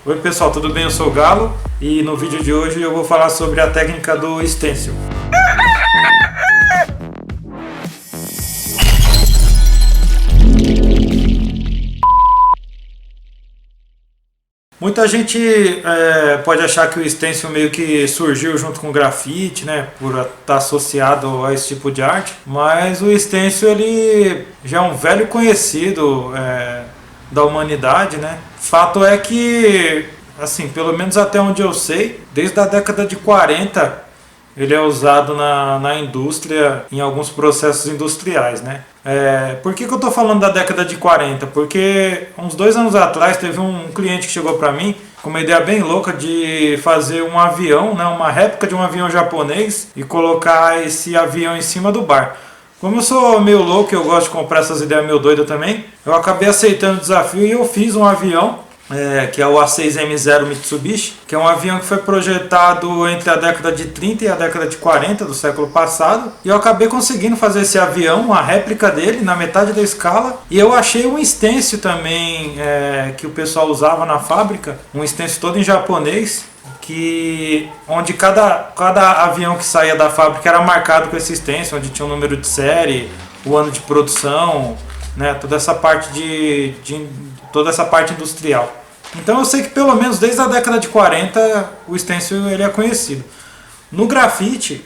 Oi pessoal, tudo bem? Eu sou o Galo e no vídeo de hoje eu vou falar sobre a técnica do stencil. Muita gente pode achar que o stencil meio que surgiu junto com o grafite, né, por estar associado a esse tipo de arte, mas o stencil ele já é um velho conhecido da humanidade, né? Fato é que, assim, pelo menos até onde eu sei, desde a década de 40 ele é usado na indústria, em alguns processos industriais, né? Por que eu estou falando da década de 40? Porque uns 2 anos atrás teve um cliente que chegou para mim com uma ideia bem louca de fazer um avião, né, uma réplica de um avião japonês e colocar esse avião em cima do bar. Como eu sou meio louco e eu gosto de comprar essas ideias meio doidas também, eu acabei aceitando o desafio e eu fiz um avião, que é o A6M0 Mitsubishi, que é um avião que foi projetado entre a década de 30 e a década de 40 do século passado. E eu acabei conseguindo fazer esse avião, uma réplica dele, na metade da escala. E eu achei um stencil também, que o pessoal usava na fábrica, um stencil todo em japonês, onde cada avião que saía da fábrica era marcado com esse stencil, onde tinha o número de série, o ano de produção, né, toda essa parte toda essa parte industrial. Então eu sei que pelo menos desde a década de 40 o stencil ele é conhecido. No grafite,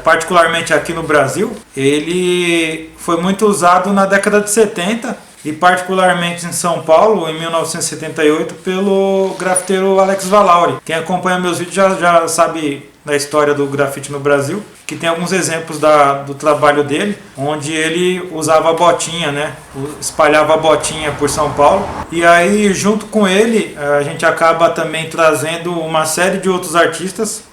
particularmente aqui no Brasil, ele foi muito usado na década de 70 e particularmente em São Paulo, em 1978, pelo grafiteiro Alex Valauri. Quem acompanha meus vídeos já sabe da história do grafite no Brasil, que tem alguns exemplos do trabalho dele, onde ele usava a botinha, né? Espalhava a botinha por São Paulo. E aí, junto com ele, a gente acaba também trazendo uma série de outros artistas,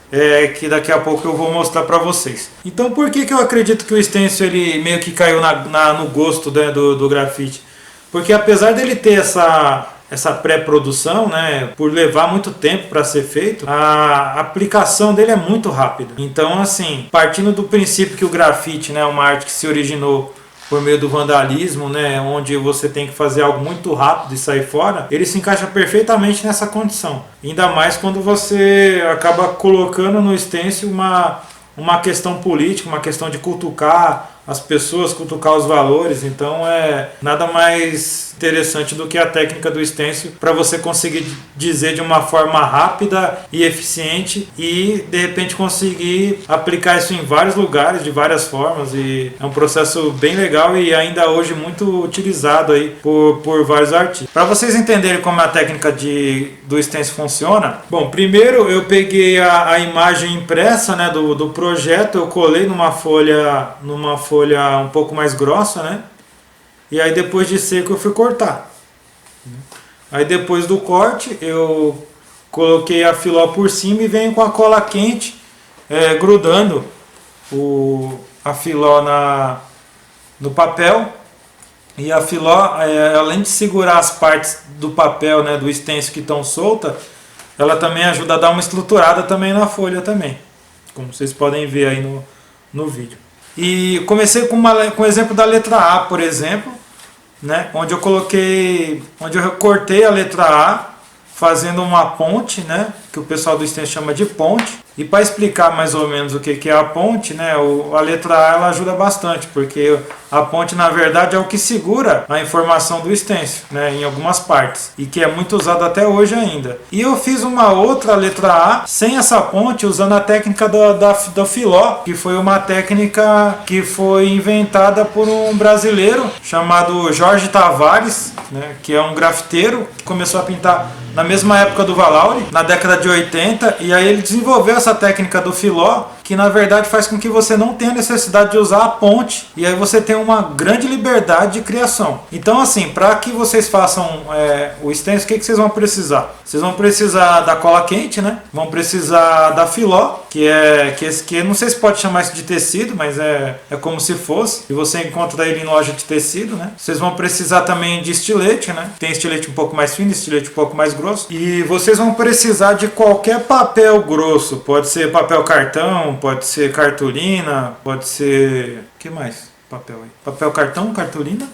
que daqui a pouco eu vou mostrar para vocês. Então, por que eu acredito que o stencil ele meio que caiu no gosto, né, do grafite? Porque apesar dele ter essa pré-produção, né, por levar muito tempo para ser feito, a aplicação dele é muito rápida. Então, assim, partindo do princípio que o grafite, né, é uma arte que se originou por meio do vandalismo, né, onde você tem que fazer algo muito rápido e sair fora, ele se encaixa perfeitamente nessa condição. Ainda mais quando você acaba colocando no stencil uma questão política, uma questão de cutucar as pessoas, cutucar os valores. Então é nada mais interessante do que a técnica do stencil para você conseguir dizer de uma forma rápida e eficiente e de repente conseguir aplicar isso em vários lugares, de várias formas, e é um processo bem legal e ainda hoje muito utilizado aí por vários artistas. Para vocês entenderem como a técnica do stencil funciona, bom, primeiro eu peguei a imagem impressa, né, do projeto, eu colei numa folha um pouco mais grossa, né? E aí depois de seco eu fui cortar. Aí depois do corte eu coloquei a filó por cima e venho com a cola quente grudando a filó no papel. E a filó, além de segurar as partes do papel, né, do stencil que estão soltas, ela também ajuda a dar uma estruturada também na folha também, como vocês podem ver aí no vídeo. E comecei com o exemplo da letra A, por exemplo, né, onde eu cortei a letra A fazendo uma ponte, né, que o pessoal do stencil chama de ponte. E para explicar mais ou menos o que é a ponte, né, a letra A ela ajuda bastante, porque a ponte na verdade é o que segura a informação do stencil, né, em algumas partes, e que é muito usado até hoje ainda. E eu fiz uma outra letra A sem essa ponte, usando a técnica do filó, que foi uma técnica que foi inventada por um brasileiro chamado Jorge Tavares, né, que é um grafiteiro que começou a pintar na mesma época do Valauri, na década de 80, e aí ele desenvolveu essa técnica do filó, que na verdade faz com que você não tenha necessidade de usar a ponte, e aí você tem uma grande liberdade de criação. Então, assim, para que vocês façam o stencil, o que vocês vão precisar? Vocês vão precisar da cola quente, né? Vão precisar da filó, que não sei se pode chamar isso de tecido, mas é como se fosse, e você encontra ele em loja de tecido, né? Vocês vão precisar também de estilete, né? Tem estilete um pouco mais fino, estilete um pouco mais grosso, e vocês vão precisar de qualquer papel grosso, pode ser papel cartão, pode ser cartolina, pode ser... O que mais? Papel aí. Papel cartão, cartolina?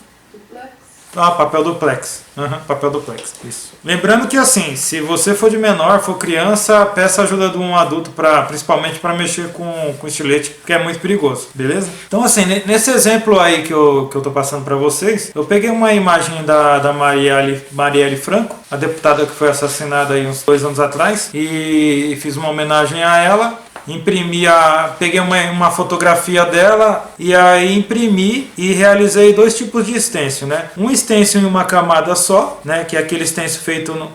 Ah, papel duplex. Papel duplex, isso. Lembrando que assim, se você for de menor, for criança, peça ajuda de um adulto, principalmente para mexer com estilete, porque é muito perigoso, beleza? Então assim, nesse exemplo aí que eu tô passando para vocês, eu peguei uma imagem da Marielle Franco, a deputada que foi assassinada aí uns 2 anos atrás, e fiz uma homenagem a ela. Peguei uma fotografia dela e aí imprimi e realizei 2 tipos de stencil, né? Um stencil em uma camada só, né? Que é aquele stencil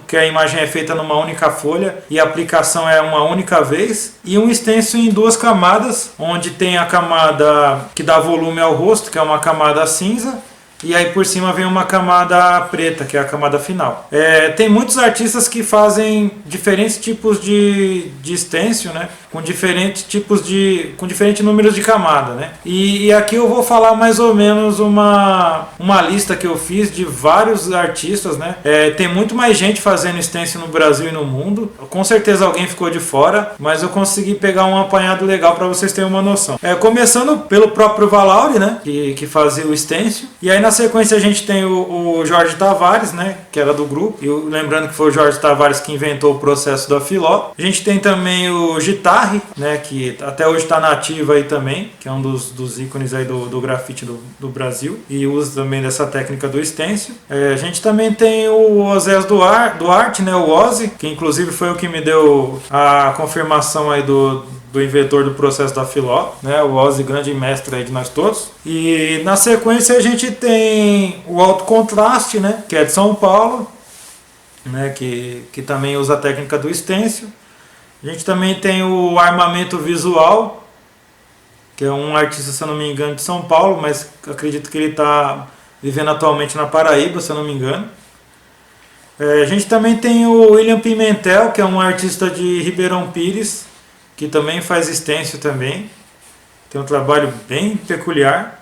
que a imagem é feita numa única folha e a aplicação é uma única vez, e um stencil em 2 camadas, onde tem a camada que dá volume ao rosto, que é uma camada cinza, e aí por cima vem uma camada preta, que é a camada final. Tem muitos artistas que fazem diferentes tipos de stencil, né? Com diferentes números de camada, né? E aqui eu vou falar mais ou menos uma lista que eu fiz de vários artistas, né? Tem muito mais gente fazendo stencil no Brasil e no mundo. Com certeza alguém ficou de fora, mas eu consegui pegar um apanhado legal para vocês terem uma noção. Começando pelo próprio Valauri, né? Que fazia o stencil. E aí na sequência a gente tem o Jorge Tavares, né? Que era do grupo. E lembrando que foi o Jorge Tavares que inventou o processo da Filó. A gente tem também o Gitarre, né, que até hoje está na ativa aí também, que é um dos ícones aí do grafite do Brasil, e usa também dessa técnica do stencil. A gente também tem o Osés Duarte, né, o Ozzy, que inclusive foi o que me deu a confirmação aí do inventor do processo da Filó, né, o Ozzy, grande mestre aí de nós todos. E na sequência a gente tem o Alto Contraste, né, que é de São Paulo, né, que também usa a técnica do stencil. A gente também tem o Armamento Visual, que é um artista, se eu não me engano, de São Paulo, mas acredito que ele está vivendo atualmente na Paraíba, se eu não me engano. A gente também tem o William Pimentel, que é um artista de Ribeirão Pires, que também faz stencil também. Tem um trabalho bem peculiar.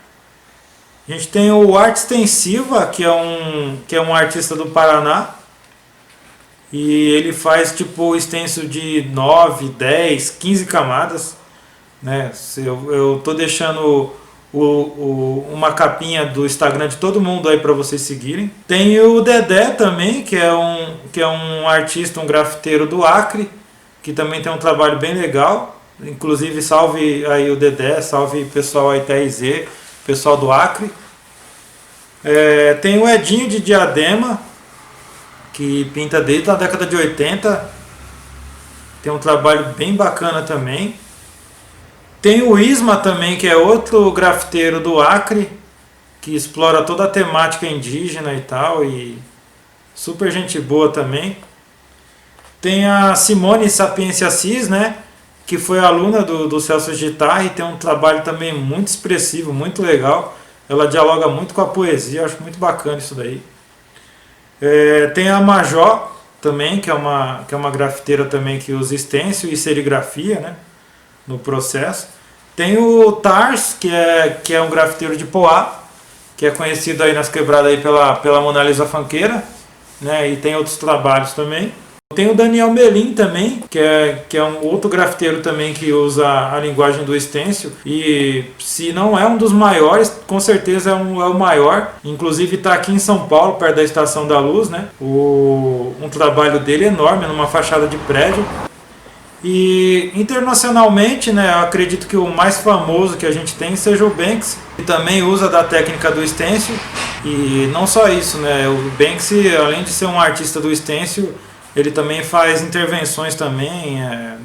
A gente tem o Arte Extensiva, que é um artista do Paraná. E ele faz tipo stencil de 9, 10, 15 camadas, né? Eu tô deixando uma capinha do Instagram de todo mundo aí para vocês seguirem. Tem o Dedé também, que é um artista, um grafiteiro do Acre, que também tem um trabalho bem legal. Inclusive salve aí o Dedé, salve pessoal aí TRZ, pessoal do Acre. Tem o Edinho de Diadema, que pinta desde a década de 80, tem um trabalho bem bacana também. Tem o Isma também, que é outro grafiteiro do Acre, que explora toda a temática indígena e tal, e super gente boa também. Tem a Simone Sapiência Assis, né, que foi aluna do Celso Gitarre, e tem um trabalho também muito expressivo, muito legal. Ela dialoga muito com a poesia, acho muito bacana isso daí. Tem a Majó também, que é uma grafiteira também que usa stencil e serigrafia, né, no processo. Tem o Tars, que é um grafiteiro de Poá, que é conhecido aí nas quebradas aí pela Mona Lisa Funkeira, né, e tem outros trabalhos também. Tem o Daniel Melim também, que é um outro grafiteiro também que usa a linguagem do stencil, e se não é um dos maiores, com certeza é o maior. Inclusive está aqui em São Paulo, perto da Estação da Luz, né? Um trabalho dele enorme, numa fachada de prédio. E internacionalmente, né, eu acredito que o mais famoso que a gente tem seja o Banksy, que também usa da técnica do stencil. E não só isso, né? O Banksy, além de ser um artista do stencil, ele também faz intervenções também,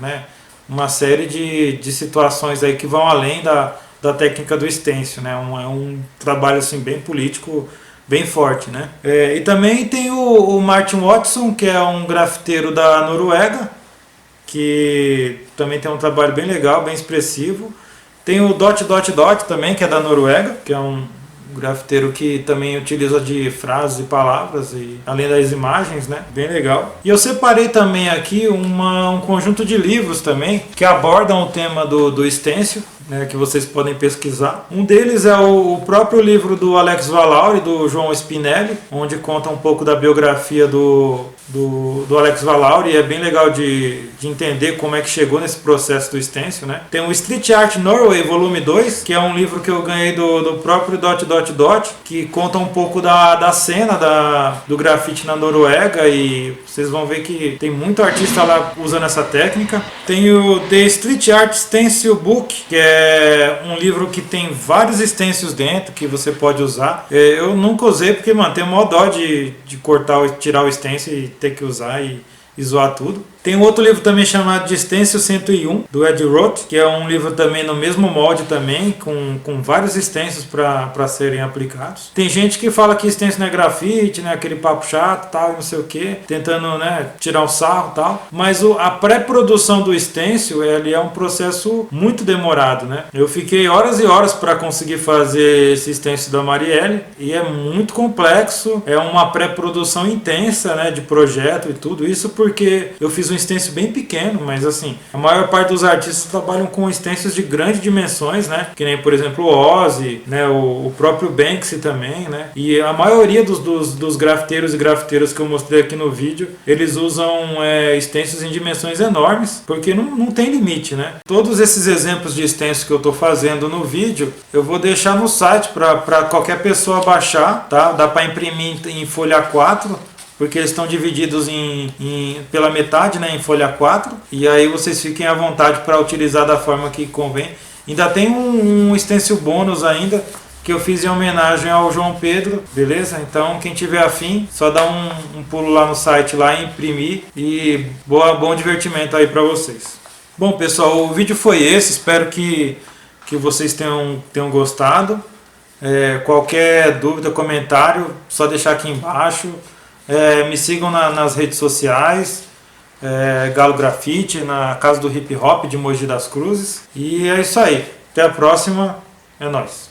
né, uma série de situações aí que vão além da técnica do stencil, né, é um trabalho assim, bem político, bem forte, né. E também tem o Martin Watson, que é um grafiteiro da Noruega, que também tem um trabalho bem legal, bem expressivo. Tem o Dot Dot Dot também, que é da Noruega, que é um grafiteiro que também utiliza de frases e palavras, e além das imagens, né? Bem legal. E eu separei também aqui um conjunto de livros também que abordam o tema do stencil, né, que vocês podem pesquisar. Um deles é o próprio livro do Alex Valauri, do João Spinelli, onde conta um pouco da biografia do Alex Valauri, e é bem legal de entender como é que chegou nesse processo do stencil, né? Tem o Street Art Norway, volume 2, que é um livro que eu ganhei do próprio Dot Dot Dot, que conta um pouco da cena do grafite na Noruega, e vocês vão ver que tem muito artista lá usando essa técnica. Tem o The Street Art Stencil Book, que é um livro que tem vários stencils dentro que você pode usar. Eu nunca usei porque, mano, tem mó dó de cortar, tirar o stencil e ter que usar e zoar tudo. Tem um outro livro também chamado de Stencil 101, do Ed Roth, que é um livro também no mesmo molde também, com vários stencils para serem aplicados. Tem gente que fala que stencil não é grafite, né, aquele papo chato, tal, não sei o que, tentando, né, tirar um sarro e tal. Mas a pré-produção do stencil, ele é um processo muito demorado, né? Eu fiquei horas e horas para conseguir fazer esse stencil da Marielle, e é muito complexo, é uma pré-produção intensa, né, de projeto e tudo isso, porque eu fiz um stencil bem pequeno, mas assim, a maior parte dos artistas trabalham com stencils de grandes dimensões, né? Que nem, por exemplo, o Ozzy, né? O próprio Banksy também, né? E a maioria dos grafiteiros e grafiteiras que eu mostrei aqui no vídeo, eles usam stencils em dimensões enormes, porque não tem limite, né? Todos esses exemplos de stencils que eu estou fazendo no vídeo, eu vou deixar no site para qualquer pessoa baixar, tá? Dá para imprimir em folha 4, porque eles estão divididos pela metade, né, em folha 4, e aí vocês fiquem à vontade para utilizar da forma que convém. Ainda tem um stencil bônus ainda, que eu fiz em homenagem ao João Pedro, beleza? Então quem tiver afim, só dá um pulo lá no site lá e imprimir, e bom divertimento aí para vocês. Bom pessoal, o vídeo foi esse, espero que vocês tenham gostado. Qualquer dúvida, comentário, só deixar aqui embaixo. Me sigam nas redes sociais, Galo Grafite, na Casa do Hip Hop de Mogi das Cruzes. E é isso aí. Até a próxima. É nóis.